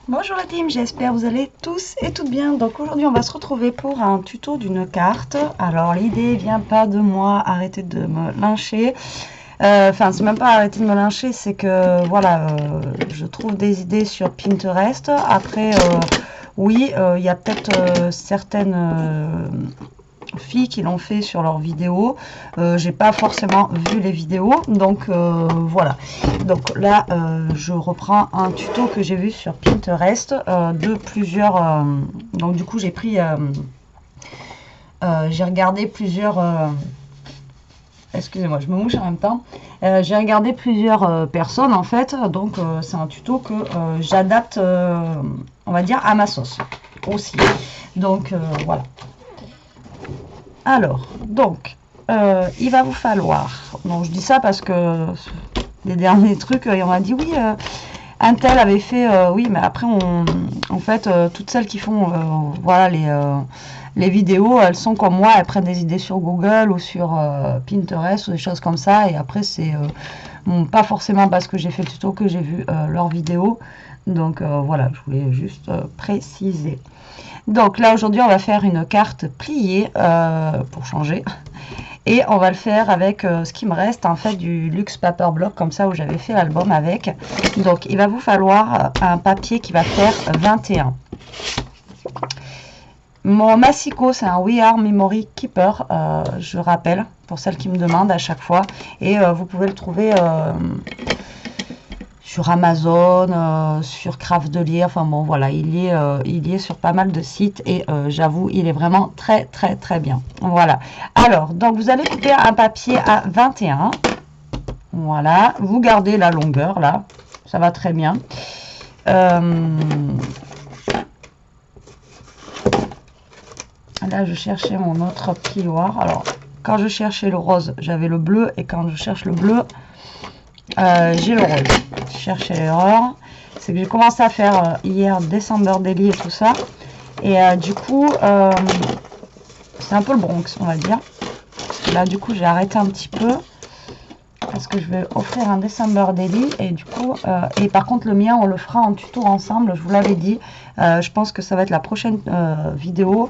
Bonjour la team, j'espère que vous allez tous et toutes bien. Donc aujourd'hui on va se retrouver pour un tuto d'une carte. Alors l'idée vient pas de moi, arrêtez de me lyncher. Enfin c'est même pas arrêter de me lyncher, c'est que voilà, je trouve des idées sur Pinterest. Après oui, il y a peut-être certaines filles qui l'ont fait sur leurs vidéos. J'ai pas forcément vu les vidéos, donc voilà. Donc là, je reprends un tuto que j'ai vu sur Pinterest de plusieurs. Donc du coup, j'ai pris, j'ai regardé plusieurs. Excusez-moi, je me mouche en même temps. J'ai regardé plusieurs personnes en fait, donc c'est un tuto que j'adapte, on va dire, à ma sauce aussi. Donc voilà. Alors, donc, il va vous falloir. Donc, je dis ça parce que les derniers trucs, on m'a dit oui, un tel avait fait, oui, mais après, en fait, toutes celles qui font, voilà, les vidéos, elles sont comme moi, elles prennent des idées sur Google ou sur Pinterest ou des choses comme ça, et après, c'est bon, pas forcément parce que j'ai fait le tuto que j'ai vu leurs vidéos. Donc, voilà, je voulais juste préciser. Donc là aujourd'hui on va faire une carte pliée pour changer et on va le faire avec ce qui me reste en fait du Luxe Paper Block comme ça où j'avais fait l'album avec. Donc il va vous falloir un papier qui va faire 21. Mon massicot c'est un We Are Memory Keeper, je rappelle pour celles qui me demandent à chaque fois, et vous pouvez le trouver sur Amazon, sur Craft de Lire, enfin bon voilà, il y est sur pas mal de sites et j'avoue il est vraiment très très très bien. Voilà, alors donc vous allez couper un papier à 21, voilà, vous gardez la longueur là, ça va très bien. Là je cherchais mon autre plioir, alors quand je cherchais le rose j'avais le bleu et quand je cherche le bleu j'ai le rose. Je cherchais l'erreur. C'est que j'ai commencé à faire hier December Daily et tout ça. Et du coup, c'est un peu le Bronx, on va dire. Là, du coup, j'ai arrêté un petit peu. Parce que je vais offrir un December Daily. Et du coup, et par contre, le mien, on le fera en tuto ensemble. Je vous l'avais dit. Je pense que ça va être la prochaine vidéo.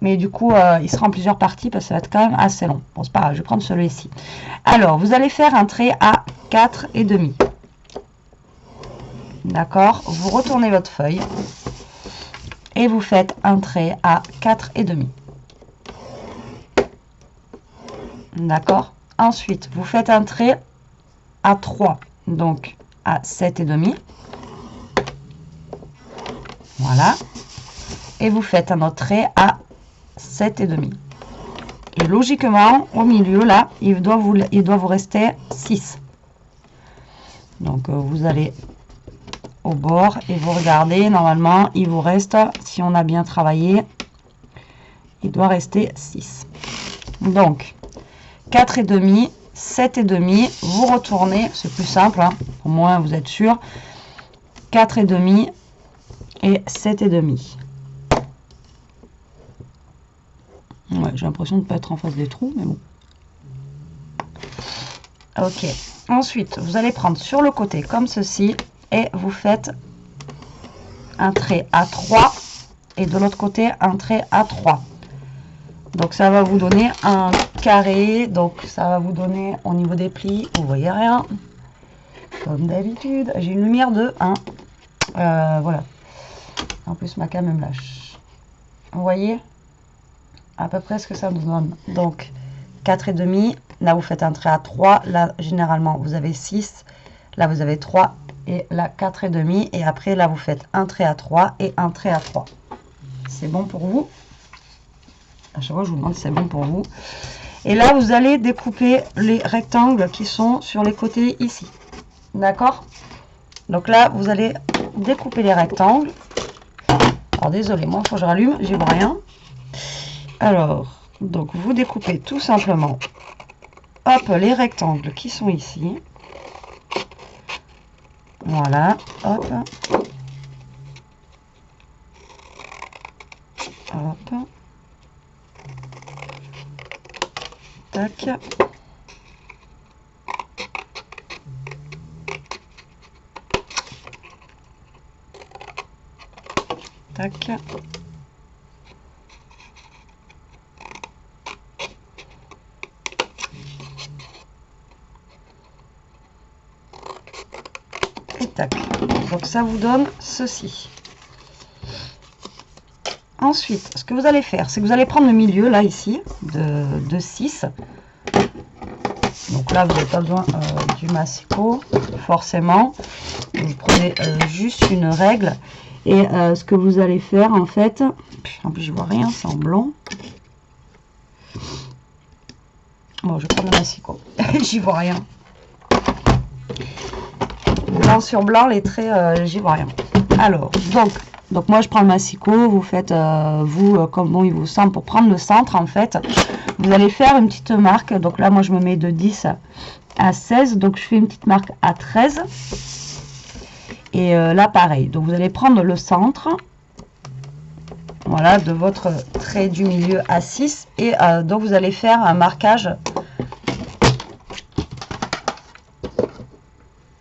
Mais du coup, il sera en plusieurs parties parce que ça va être quand même assez long. Bon, c'est pas grave, je vais prendre celui-ci. Alors, vous allez faire un trait à 4,5. D'accord, vous retournez votre feuille et vous faites un trait à 4,5. D'accord, ensuite vous faites un trait à 3, donc à 7,5. Voilà, et vous faites un autre trait à 7,5. Et logiquement, au milieu là, il doit vous rester 6. Donc vous allez au bord et vous regardez, normalement il vous reste, si on a bien travaillé, il doit rester 6. Donc 4,5, 7,5, vous retournez, c'est plus simple, hein, au moins vous êtes sûr, 4,5 et 7,5. Ouais, j'ai l'impression de ne pas être en face des trous, mais bon. Ok, ensuite vous allez prendre sur le côté comme ceci et vous faites un trait à 3 et de l'autre côté un trait à 3. Donc ça va vous donner un carré, donc ça va vous donner au niveau des plis, vous voyez rien, comme d'habitude. J'ai une lumière de 1, voilà. En plus ma cam me lâche. Vous voyez à peu près ce que ça nous donne. Donc 4,5, là vous faites un trait à 3, là généralement vous avez 6, là vous avez 3 et là 4,5 et après là vous faites un trait à 3 et un trait à 3. C'est bon pour vous? À chaque fois je vous demande si c'est bon pour vous. Et là vous allez découper les rectangles qui sont sur les côtés ici. D'accord? Donc là vous allez découper les rectangles. Alors désolé, moi il faut que je rallume, j'y vois rien. Alors, donc vous découpez tout simplement, hop, les rectangles qui sont ici. Voilà, hop. Hop. Tac. Tac. Et tac. Donc ça vous donne ceci. Ensuite, ce que vous allez faire, c'est que vous allez prendre le milieu, là, ici, de 6. Donc là, vous n'avez pas besoin du massicot, forcément. Vous prenez juste une règle. Et ce que vous allez faire, en fait... En plus, je vois rien, c'est en blanc. Bon, je prends le massicot. J'y vois rien. Blanc sur blanc, les traits, j'y vois rien. Alors, donc moi, je prends le massicot. Vous faites, comme bon il vous semble, pour prendre le centre, en fait. Vous allez faire une petite marque. Donc là, moi, je me mets de 10 à 16. Donc, je fais une petite marque à 13. Et là, pareil. Donc, vous allez prendre le centre. Voilà, de votre trait du milieu à 6. Et donc, vous allez faire un marquage.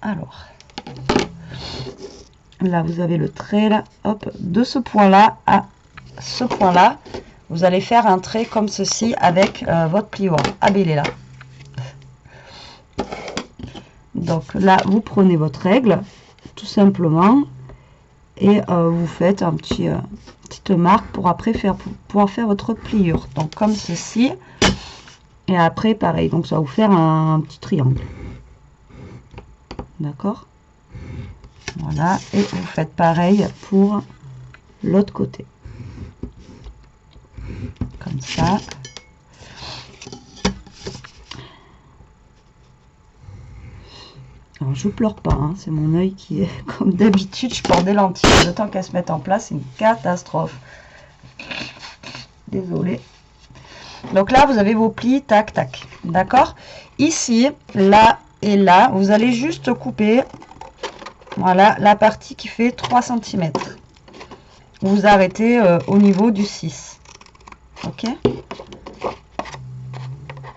Alors, là, vous avez le trait, là. Hop, de ce point-là à ce point-là. Vous allez faire un trait comme ceci avec votre plioir. Ah, ben, il est là. Donc là, vous prenez votre règle, tout simplement, et vous faites un petite marque pour après pouvoir faire votre pliure. Donc comme ceci, et après pareil. Donc ça va vous faire un petit triangle. D'accord? Voilà, et vous faites pareil pour l'autre côté. Comme ça. Alors je pleure pas, hein, c'est mon œil qui est comme d'habitude, je porte des lentilles, le temps qu'elles se mettent en place, c'est une catastrophe. Désolée. Donc là, vous avez vos plis, tac, tac. D'accord? Ici, là et là, vous allez juste couper, voilà, la partie qui fait 3 cm. Vous arrêtez au niveau du 6. Ok?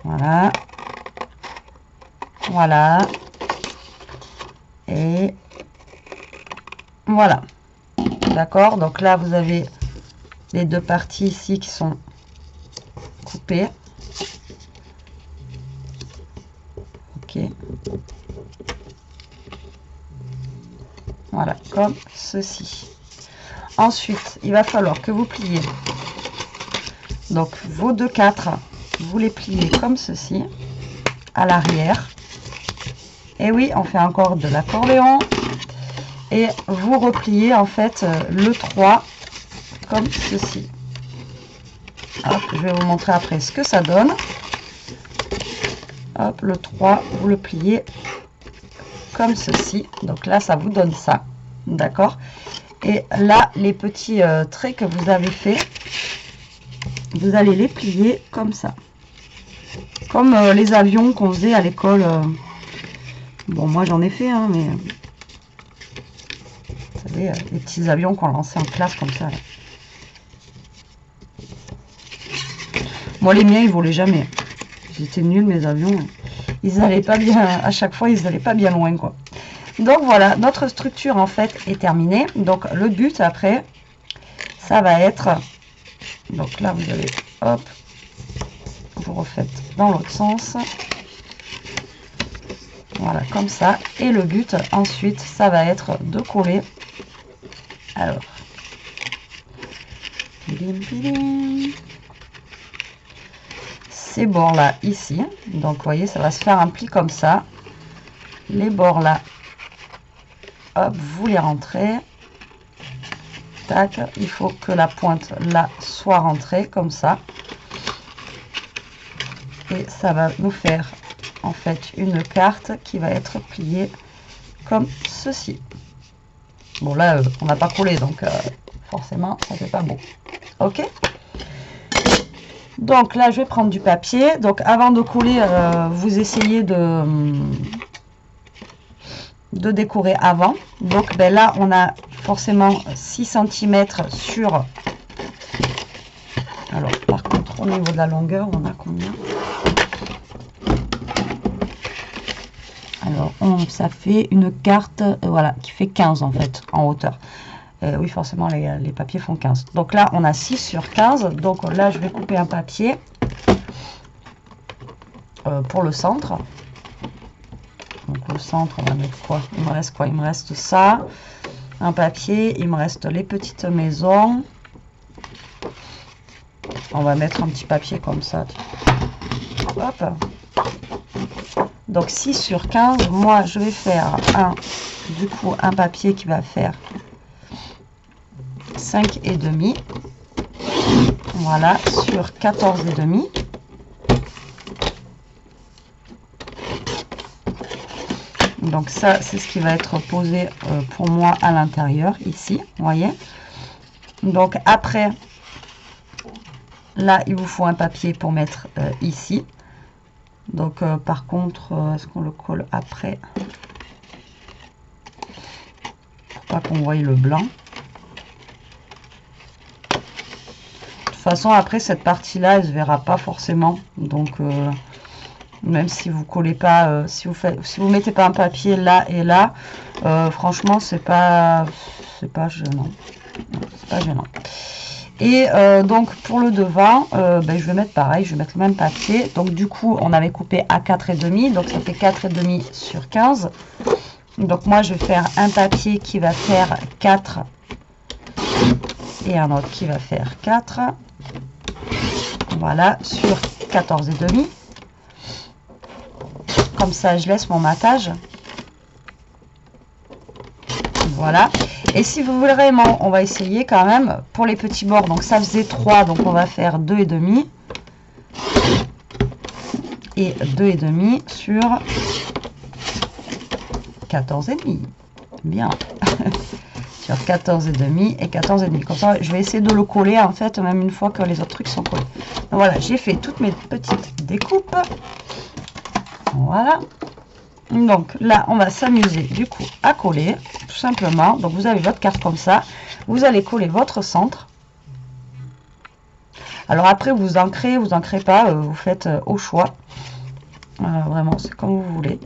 Voilà. Voilà. Et voilà. D'accord? Donc là, vous avez les deux parties ici qui sont coupées. Ok. Voilà, comme ceci. Ensuite, il va falloir que vous pliez. Donc, vos 2/4, vous les pliez comme ceci, à l'arrière. Et oui, on fait encore de l'accordéon. Et vous repliez en fait le 3 comme ceci. Hop, je vais vous montrer après ce que ça donne. Hop, le 3, vous le pliez comme ceci. Donc là, ça vous donne ça. D'accord? Et là, les petits traits que vous avez fait, vous allez les plier comme ça. Comme les avions qu'on faisait à l'école. Bon, moi j'en ai fait, hein, mais... Vous savez, les petits avions qu'on lançait en classe comme ça. Là. Moi, les miens, ils volaient jamais. Ils étaient nuls, mes avions. Ils n'allaient pas bien... À chaque fois, ils n'allaient pas bien loin, quoi. Donc, voilà, notre structure, en fait, est terminée. Donc, le but, après, ça va être... Donc là, vous allez... Hop. Vous refaites dans l'autre sens. Voilà, comme ça. Et le but, ensuite, ça va être de coller. Alors. Ces bords-là, ici. Donc, vous voyez, ça va se faire un pli comme ça. Les bords-là, hop, vous les rentrez. Tac. Il faut que la pointe, là, soit rentrée, comme ça. Et ça va nous faire... en fait une carte qui va être pliée comme ceci. Bon là on n'a pas collé donc forcément ça fait pas beau. Ok, donc là je vais prendre du papier. Donc avant de coller vous essayez de décorer avant. Donc ben, là on a forcément 6 cm sur... Alors par contre au niveau de la longueur on a combien? Alors, ça fait une carte, voilà, qui fait 15 en fait, en hauteur. Oui, forcément, les papiers font 15. Donc là, on a 6 sur 15. Donc là, je vais couper un papier pour le centre. Donc au centre, on va mettre quoi? Il me reste quoi? Il me reste ça. Un papier. Il me reste les petites maisons. On va mettre un petit papier comme ça. Hop. Donc 6 sur 15. Moi, je vais faire un papier qui va faire 5,5. Voilà, sur 14,5. Donc ça, c'est ce qui va être posé pour moi à l'intérieur, ici, vous voyez. Donc après, là, il vous faut un papier pour mettre ici. Donc par contre, est-ce qu'on le colle après? Pour pas qu'on voie le blanc. De toute façon, après, cette partie-là, elle se verra pas forcément. Donc même si vous collez pas, si vous mettez pas un papier là et là, franchement, c'est pas gênant. C'est pas gênant. Et donc pour le devant, je vais mettre pareil, je vais mettre le même papier. Donc du coup, on avait coupé à 4,5, donc ça fait 4,5 sur 15. Donc moi, je vais faire un papier qui va faire 4 et un autre qui va faire 4. Voilà, sur 14,5. Comme ça, je laisse mon matage. Voilà. Et si vous voulez vraiment, on va essayer quand même pour les petits bords. Donc ça faisait 3, donc on va faire 2,5. Et 2,5 sur 14,5. Bien. Sur 14,5 et 14,5. Comme ça, je vais essayer de le coller en fait, même une fois que les autres trucs sont collés. Donc voilà, j'ai fait toutes mes petites découpes. Voilà. Donc là, on va s'amuser du coup à coller, tout simplement. Donc vous avez votre carte comme ça. Vous allez coller votre centre. Alors après, vous ancrez pas, vous faites au choix. Vraiment, c'est comme vous voulez.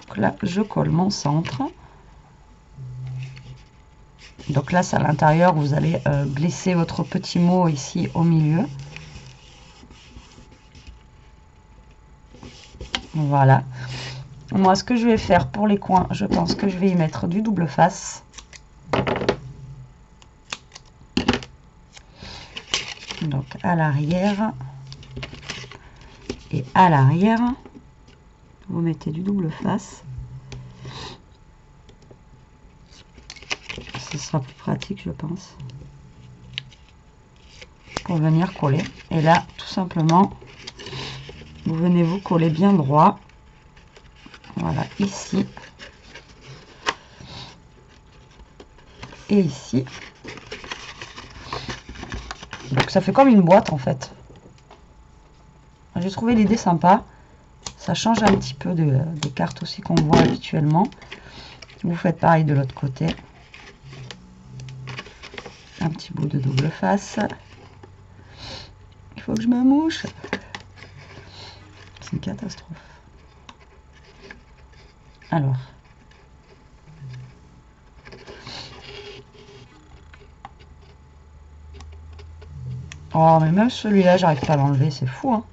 Donc là, je colle mon centre. Donc là, c'est à l'intérieur, vous allez glisser votre petit mot ici au milieu. Voilà. Moi, ce que je vais faire pour les coins, je pense que je vais y mettre du double face. Donc à l'arrière et à l'arrière, vous mettez du double face. Ce sera plus pratique, je pense, pour venir coller. Et là, tout simplement, vous venez vous coller bien droit. Voilà, ici et ici. Donc ça fait comme une boîte en fait. J'ai trouvé l'idée sympa. Ça change un petit peu des cartes aussi qu'on voit habituellement. Vous faites pareil de l'autre côté. Un petit bout de double face. Il faut que je me mouche. C'est une catastrophe. Alors. Oh, mais même celui-là, j'arrive pas à l'enlever, c'est fou, hein.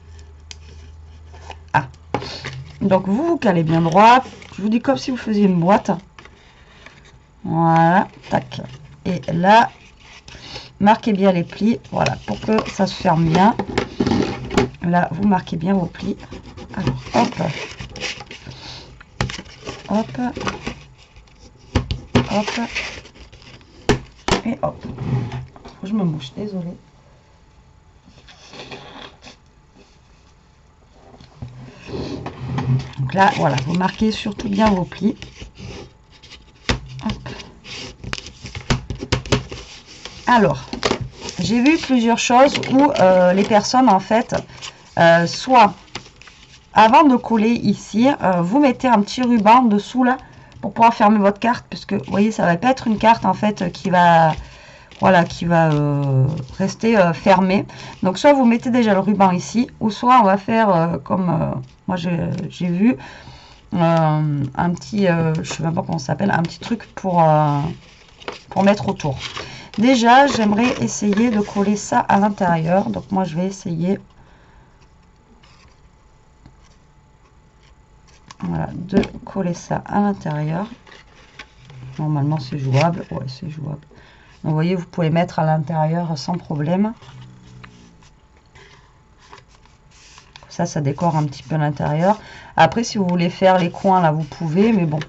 Ah. Donc, vous calez bien droit. Je vous dis comme si vous faisiez une boîte. Voilà, tac. Et là, marquez bien les plis, voilà, pour que ça se ferme bien. Là, vous marquez bien vos plis. Alors, hop. Hop. Hop. Et hop. Je me mouche, désolée. Donc là, voilà, vous marquez surtout bien vos plis. Hop. Alors, j'ai vu plusieurs choses où les personnes, en fait, soit avant de coller ici, vous mettez un petit ruban dessous là pour pouvoir fermer votre carte, puisque vous voyez, ça va pas être une carte en fait qui va, voilà, qui va rester fermée. Donc soit vous mettez déjà le ruban ici, ou soit on va faire comme moi j'ai vu un petit, je sais même pas comment ça s'appelle, un petit truc pour pour mettre autour. Déjà, j'aimerais essayer de coller ça à l'intérieur. Donc moi, je vais essayer, voilà, de coller ça à l'intérieur. Normalement, c'est jouable. Ouais, c'est jouable. Donc, vous voyez, vous pouvez mettre à l'intérieur sans problème. Ça décore un petit peu l'intérieur. Après, si vous voulez faire les coins, là, vous pouvez, mais bon.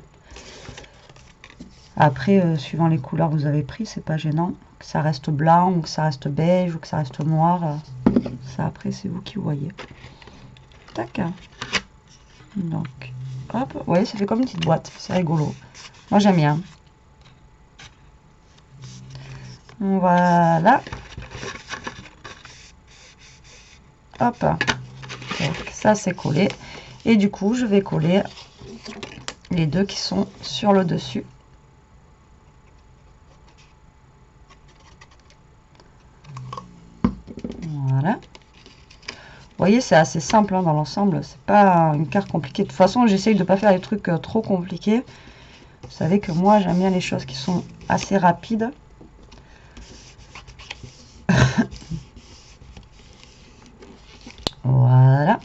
Après, suivant les couleurs que vous avez pris, c'est pas gênant. Que ça reste blanc, ou que ça reste beige, ou que ça reste noir. Ça, après, c'est vous qui voyez. Tac. Donc, hop. Vous voyez, ça fait comme une petite boîte. C'est rigolo. Moi, j'aime bien. Voilà. Hop. Donc, ça, c'est collé. Et du coup, je vais coller les deux qui sont sur le dessus. Voilà. Vous voyez, c'est assez simple hein, dans l'ensemble. C'est pas une carte compliquée. De toute façon, j'essaye de ne pas faire des trucs trop compliqués. Vous savez que moi, j'aime bien les choses qui sont assez rapides. Voilà.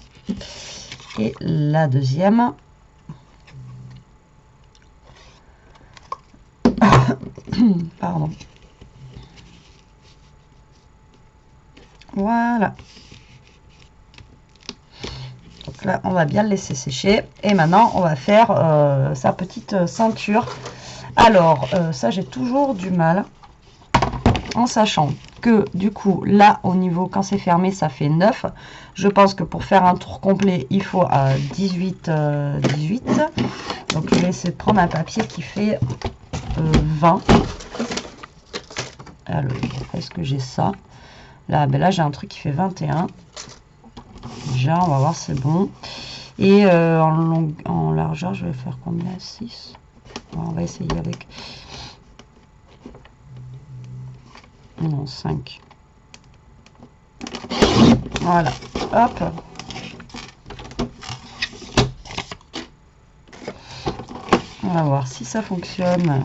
Et la deuxième. Pardon. Voilà. Donc là, on va bien le laisser sécher. Et maintenant, on va faire sa petite ceinture. Alors, ça, j'ai toujours du mal. En sachant que, du coup, là, au niveau, quand c'est fermé, ça fait 9. Je pense que pour faire un tour complet, il faut 18. Donc, je vais essayer de prendre un papier qui fait 20. Alors, est-ce que j'ai ça? Là, ben là j'ai un truc qui fait 21. Déjà, on va voir, c'est bon. Et en largeur, je vais faire combien? 6. On va essayer avec... Non, 5. Voilà. Hop. On va voir si ça fonctionne.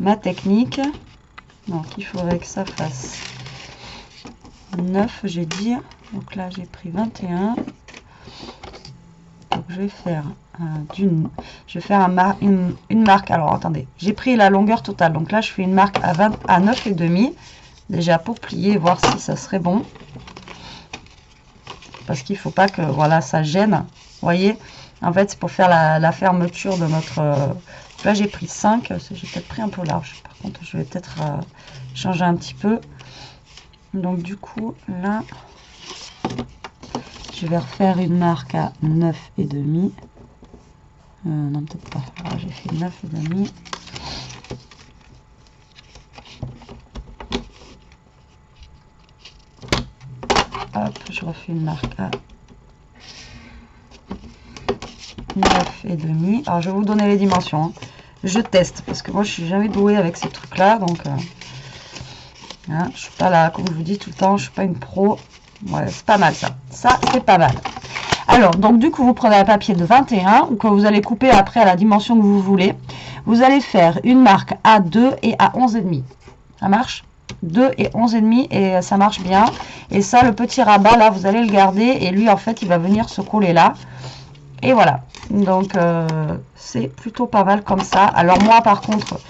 Ma technique. Donc, il faudrait que ça fasse 9, j'ai dit. Donc là, j'ai pris 21. Donc, je vais faire une marque. Alors, attendez. J'ai pris la longueur totale. Donc là, je fais une marque à 9,5. Déjà pour plier, voir si ça serait bon. Parce qu'il ne faut pas que voilà, ça gêne. Vous voyez, en fait, c'est pour faire la fermeture de notre... Là, j'ai pris 5. J'ai peut-être pris un peu large. Par contre, je vais peut-être changer un petit peu. Donc, du coup, là, je vais refaire une marque à 9,5. Non, peut-être pas. Alors, j'ai fait 9,5. Hop, je refais une marque à 9,5. Alors, je vais vous donner les dimensions. Hein. Je teste parce que moi, je suis jamais douée avec ces trucs-là. Donc, hein, je suis pas là, comme je vous dis tout le temps, je suis pas une pro. Ouais, c'est pas mal ça. Ça, c'est pas mal. Alors, donc, du coup, vous prenez un papier de 21 que vous allez couper après à la dimension que vous voulez. Vous allez faire une marque à 2 et à 11,5. Ça marche? 2 et 11,5 et ça marche bien. Et ça, le petit rabat, là, vous allez le garder. Et lui, en fait, il va venir se coller là. Et voilà. Donc, c'est plutôt pas mal comme ça. Alors, moi, par contre,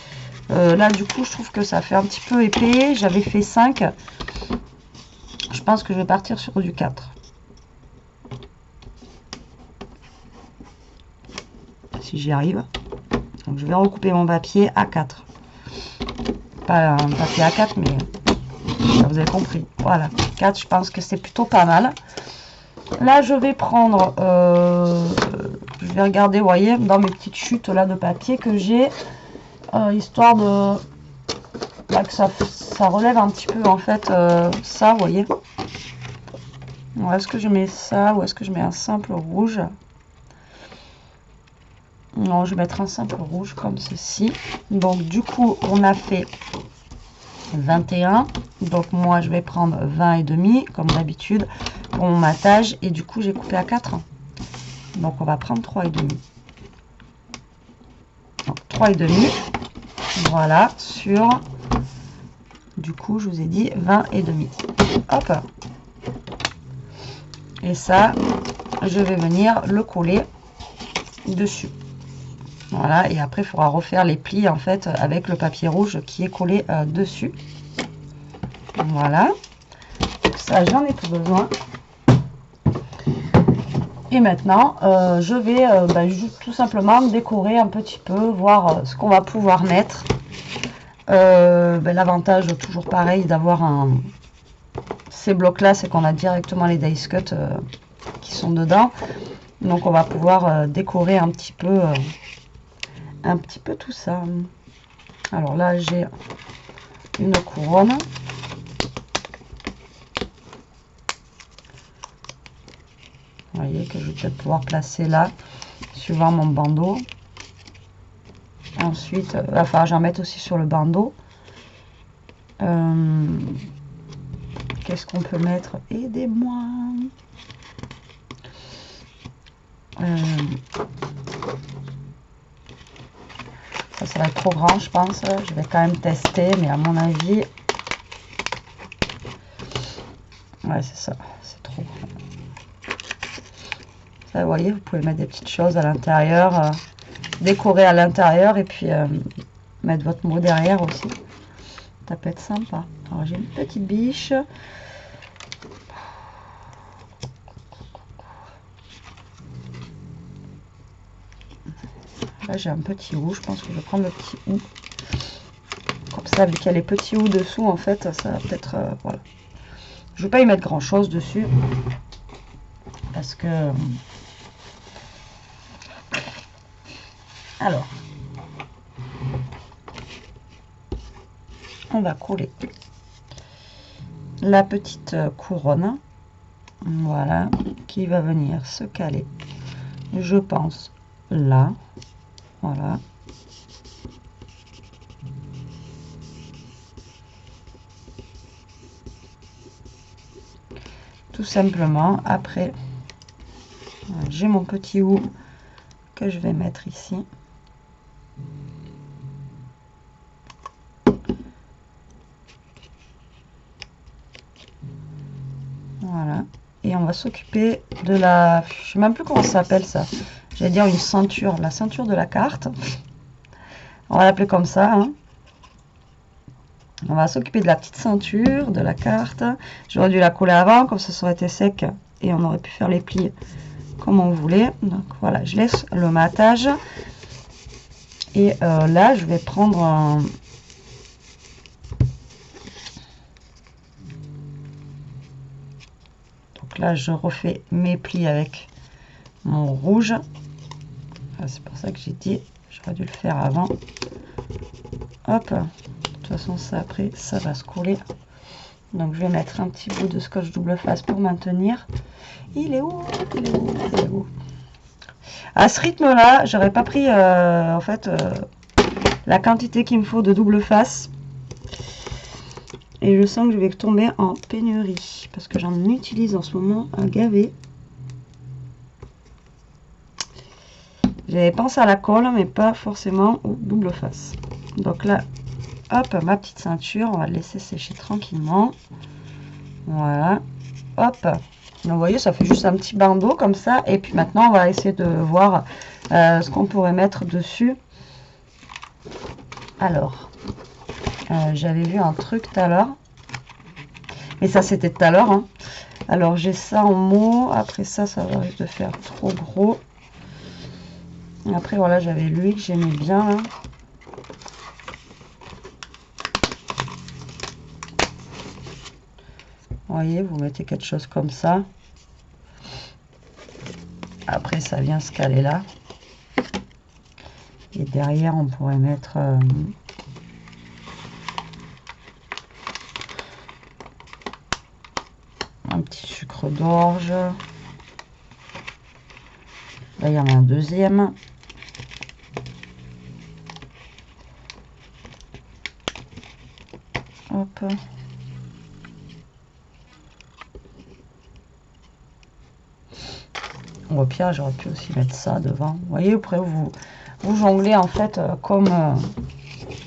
là, du coup, je trouve que ça fait un petit peu épais. J'avais fait 5. Je pense que je vais partir sur du 4. Si j'y arrive. Donc, je vais recouper mon papier à 4. Pas un papier à 4, mais vous avez compris. Voilà, 4, je pense que c'est plutôt pas mal. Là, je vais prendre, je vais regarder, vous voyez, dans mes petites chutes là de papier que j'ai, histoire de là, que ça relève un petit peu en fait ça, vous voyez. Est-ce que je mets ça ou est-ce que je mets un simple rouge? Non, je vais mettre un simple rouge comme ceci. Donc, du coup, on a fait 21. Donc, moi, je vais prendre 20,5 comme d'habitude pour mon matage. Et du coup, j'ai coupé à 4. Donc, on va prendre 3,5. Donc, 3,5. Voilà, sur, du coup, je vous ai dit 20 et demi. Hop. Et ça, je vais venir le coller dessus. Voilà, et après, il faudra refaire les plis, en fait, avec le papier rouge qui est collé dessus. Voilà. Donc ça, j'en ai plus besoin. Et maintenant, je vais juste tout simplement décorer un petit peu, voir ce qu'on va pouvoir mettre. L'avantage, toujours pareil, d'avoir ces blocs-là, c'est qu'on a directement les dice cut qui sont dedans. Donc, on va pouvoir décorer un petit peu tout ça. Alors là, j'ai une couronne. Vous voyez que je vais peut-être pouvoir placer là, suivant mon bandeau. Ensuite, il va falloir que j'en mette aussi sur le bandeau. Qu'est-ce qu'on peut mettre? Aidez-moi. Ça va être trop grand, je pense. Je vais quand même tester, mais à mon avis... Ouais, c'est ça. C'est trop grand. Ça, vous voyez, vous pouvez mettre des petites choses à l'intérieur. Décorer à l'intérieur et puis mettre votre mot derrière aussi. Ça peut être sympa. Alors, j'ai une petite biche. Là, j'ai un petit hou. Je pense que je vais prendre le petit hou. Comme ça, vu qu'il y a les petits hous dessous, en fait, ça va peut-être... voilà. Je ne vais pas y mettre grand-chose dessus. Parce que... Alors... On va coller la petite couronne. Voilà. Qui va venir se caler. Je pense là. Voilà. Tout simplement, après, j'ai mon petit hou que je vais mettre ici. Voilà. Et on va s'occuper de la... Je sais même plus comment ça s'appelle ça. J'allais dire une ceinture. La ceinture de la carte. On va l'appeler comme ça. Hein. On va s'occuper de la petite ceinture de la carte. J'aurais dû la coller avant, comme ça aurait été sec. Et on aurait pu faire les plis comme on voulait. Donc voilà, je laisse le matage. Et là, je vais prendre un... Donc là, je refais mes plis avec mon rouge. C'est pour ça que j'ai dit, j'aurais dû le faire avant. Hop. De toute façon, ça après, ça va se coller. Donc, je vais mettre un petit bout de scotch double face pour maintenir. Il est où? Il est où? Il est où? À ce rythme-là, j'aurais pas pris, en fait, la quantité qu'il me faut de double face. Et je sens que je vais tomber en pénurie. Parce que j'en utilise en ce moment un gavé. J'avais pensé à la colle, mais pas forcément au double face. Donc là, hop, ma petite ceinture, on va le laisser sécher tranquillement. Voilà, hop. Donc, vous voyez, ça fait juste un petit bandeau comme ça. Et puis maintenant, on va essayer de voir ce qu'on pourrait mettre dessus. Alors, j'avais vu un truc tout à l'heure. Mais ça, c'était tout à l'heure. Hein. Alors, j'ai ça en mot. Après ça, ça va risque de faire trop gros. Et après, voilà, j'avais l'huile que j'aimais bien. Là. Vous voyez, vous mettez quelque chose comme ça. Après, ça vient se caler là. Et derrière, on pourrait mettre... un petit sucre d'orge. Là, il y en a un deuxième. Hop. Au pire, j'aurais pu aussi mettre ça devant. Vous voyez, après, vous jonglez en fait comme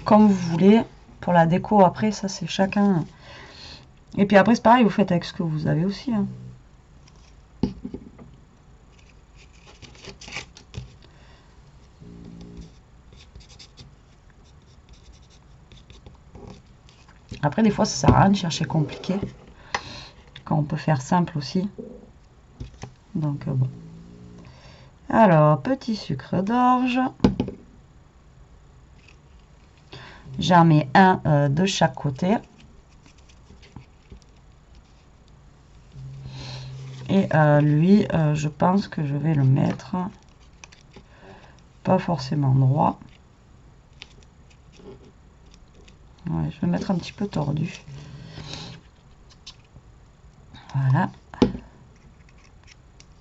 comme vous voulez. Pour la déco, après, ça c'est chacun. Et puis après, c'est pareil, vous faites avec ce que vous avez aussi. Hein. Après, des fois, ça sert à rien de chercher compliqué. Quand on peut faire simple aussi. Donc, bon. Alors, petit sucre d'orge. J'en mets un de chaque côté. Et lui, je pense que je vais le mettre pas forcément droit. Ouais, je vais mettre un petit peu tordu. Voilà.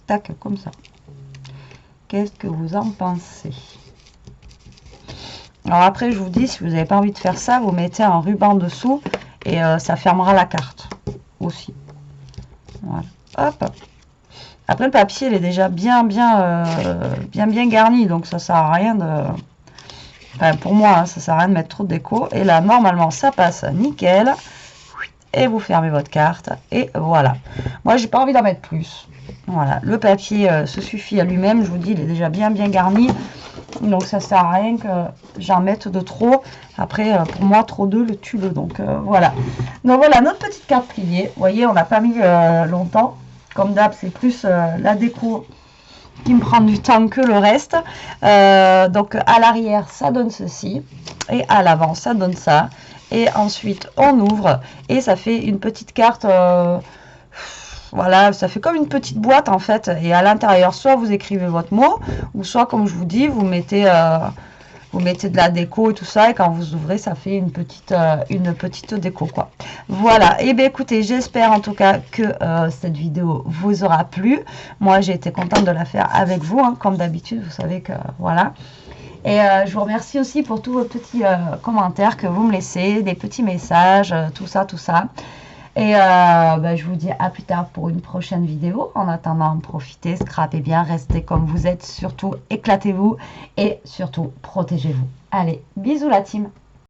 Tac, comme ça. Qu'est-ce que vous en pensez? Alors après, je vous dis, si vous n'avez pas envie de faire ça, vous mettez un ruban dessous et ça fermera la carte aussi. Voilà. Hop. Après, le papier, il est déjà bien garni, donc ça sert à rien de... Enfin, pour moi, hein, ça sert à rien de mettre trop de déco. Et là, normalement, ça passe nickel. Et vous fermez votre carte. Et voilà. Moi, j'ai pas envie d'en mettre plus. Voilà. Le papier se suffit à lui-même. Je vous dis, il est déjà bien garni. Donc, ça sert à rien que j'en mette de trop. Après, pour moi, trop de le tue. Donc, voilà. Donc, voilà, notre petite carte pliée. Vous voyez, on n'a pas mis longtemps. Comme d'hab, c'est plus la déco qui me prend du temps que le reste. Donc à l'arrière ça donne ceci et à l'avant ça donne ça, et ensuite on ouvre et ça fait une petite carte. Voilà, ça fait comme une petite boîte en fait, et à l'intérieur soit vous écrivez votre mot, ou soit comme je vous dis vous mettez de la déco et tout ça, et quand vous ouvrez ça fait une petite déco quoi. Voilà, et bien écoutez, j'espère en tout cas que cette vidéo vous aura plu. Moi j'ai été contente de la faire avec vous, hein, comme d'habitude, vous savez que voilà. Et je vous remercie aussi pour tous vos petits commentaires que vous me laissez, des petits messages, tout ça. Et je vous dis à plus tard pour une prochaine vidéo. En attendant, profitez, scrapez bien, restez comme vous êtes, surtout éclatez-vous et surtout protégez-vous. Allez, bisous la team!